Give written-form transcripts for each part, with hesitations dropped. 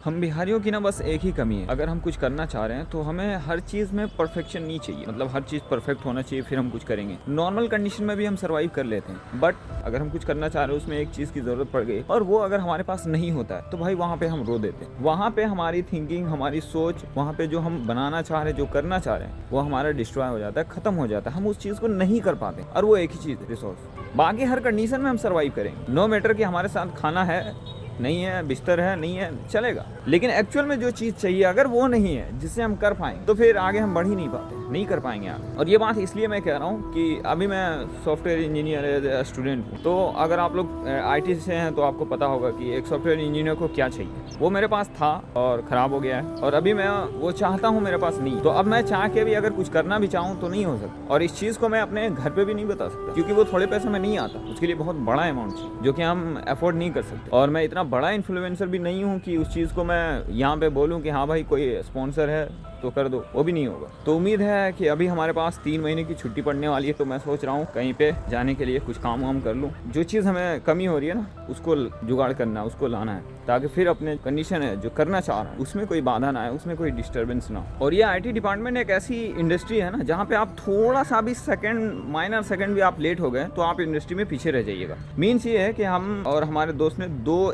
हम बिहारियों की ना बस एक ही कमी है, अगर हम कुछ करना चाह रहे हैं तो हमें हर चीज़ में परफेक्शन नहीं चाहिए। मतलब हर चीज़ परफेक्ट होना चाहिए फिर हम कुछ करेंगे। नॉर्मल कंडीशन में भी हम सर्वाइव कर लेते हैं, बट अगर हम कुछ करना चाह रहे हैं उसमें एक चीज़ की ज़रूरत पड़ गई और वो अगर हमारे पास नहीं होता है तो भाई वहाँ पे हम रो देते हैं। वहाँ पे हमारी थिंकिंग, हमारी सोच, वहाँ पे जो हम बनाना चाह रहे हैं, जो करना चाह रहे हैं, वो हमारा डिस्ट्रॉय हो जाता है, खत्म हो जाता है। हम उस चीज़ को नहीं कर पाते और वो एक ही चीज़ है, रिसोर्स। बाकी हर कंडीशन में हम सर्वाइव करेंगे, नो मैटर कि हमारे साथ खाना है नहीं है, बिस्तर है नहीं है, चलेगा। लेकिन एक्चुअल में जो चीज़ चाहिए अगर वो नहीं है जिससे हम कर पाएंगे तो फिर आगे हम बढ़ ही नहीं पाते, नहीं कर पाएंगे आगे। और ये बात इसलिए मैं कह रहा हूँ कि अभी मैं सॉफ्टवेयर इंजीनियर स्टूडेंट हूँ, तो अगर आप लोग आईटी से हैं तो आपको पता होगा कि एक सॉफ्टवेयर इंजीनियर को क्या चाहिए। वो मेरे पास था और ख़राब हो गया है और अभी मैं वो चाहता हूँ, मेरे पास नहीं। तो अब मैं चाह के भी अगर कुछ करना भी चाहूँ तो नहीं हो सकता। और इस चीज़ को मैं अपने घर पर भी नहीं बता सकता क्योंकि वो थोड़े पैसे में नहीं आता, उसके लिए बहुत बड़ा अमाउंट चाहिए जो कि हम अफोर्ड नहीं कर सकते। और मैं इतना बड़ा इन्फ्लुएंसर भी नहीं हूँ कि उस चीज़ को मैं यहाँ पे बोलूँ कि हाँ भाई कोई स्पॉन्सर है तो कर दो, वो भी नहीं होगा। तो उम्मीद है कि अभी हमारे पास 3 महीने की छुट्टी पड़ने वाली है, तो मैं सोच रहा हूँ कहीं पे जाने के लिए कुछ काम वाम कर लूँ। जो चीज़ हमें कमी हो रही है ना उसको जुगाड़ करना है, उसको लाना है, ताकि फिर अपने कंडीशन है जो करना चाह रहा हूँ उसमें कोई बाधा ना आए, उसमें कोई डिस्टर्बेंस ना हो। और ये IT डिपार्टमेंट एक ऐसी इंडस्ट्री है ना जहाँ पे आप थोड़ा सा भी सेकंड, माइनर सेकंड भी आप लेट हो गए तो आप इंडस्ट्री में पीछे रह जाइएगा। मीन्स ये है कि हम और हमारे दोस्त ने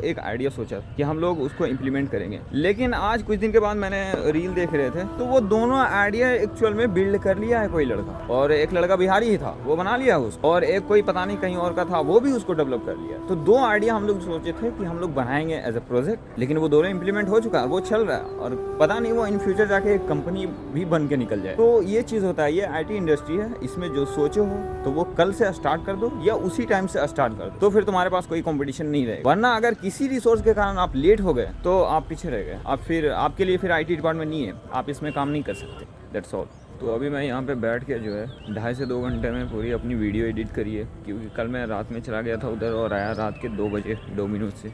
एक आइडिया सोचा कि हम लोग उसको इम्प्लीमेंट करेंगे। लेकिन आज कुछ दिन के बाद मैंने रील देख रहे थे तो वो दोनों आइडिया एक्चुअल में बिल्ड कर लिया है कोई लड़का, और एक लड़का बिहारी ही था वो बना लिया उसको, और एक कोई पता नहीं कहीं और का था वो भी उसको डेवलप कर लिया। तो 2 आइडिया हम लोग सोचे थे कि हम लोग बनाएंगे एज अ प्रोजेक्ट, लेकिन वो दोनों इम्प्लीमेंट हो चुका है, वो चल रहा है और पता नहीं वो इन फ्यूचर जाके एक कंपनी भी बन के निकल जाए। तो ये चीज़ होता है, ये IT इंडस्ट्री है, इसमें जो सोचे हो तो वो कल से स्टार्ट कर दो या उसी टाइम से स्टार्ट कर दो, तो फिर तुम्हारे पास कोई कंपटीशन नहीं रहेगा। वरना अगर किसी रिसोर्स के कारण आप लेट हो गए तो आप पीछे रह गए, आप फिर आपके लिए फिर IT डिपार्टमेंट नहीं है, आप इसमें काम नहीं कर सकते। That's all. तो अभी मैं यहाँ पे बैठ के जो है 2.5 से 2 घंटे में पूरी अपनी वीडियो एडिट करी है, क्योंकि कल मैं रात में चला गया था उधर और आया रात के 2 बजे 2 मिनट से।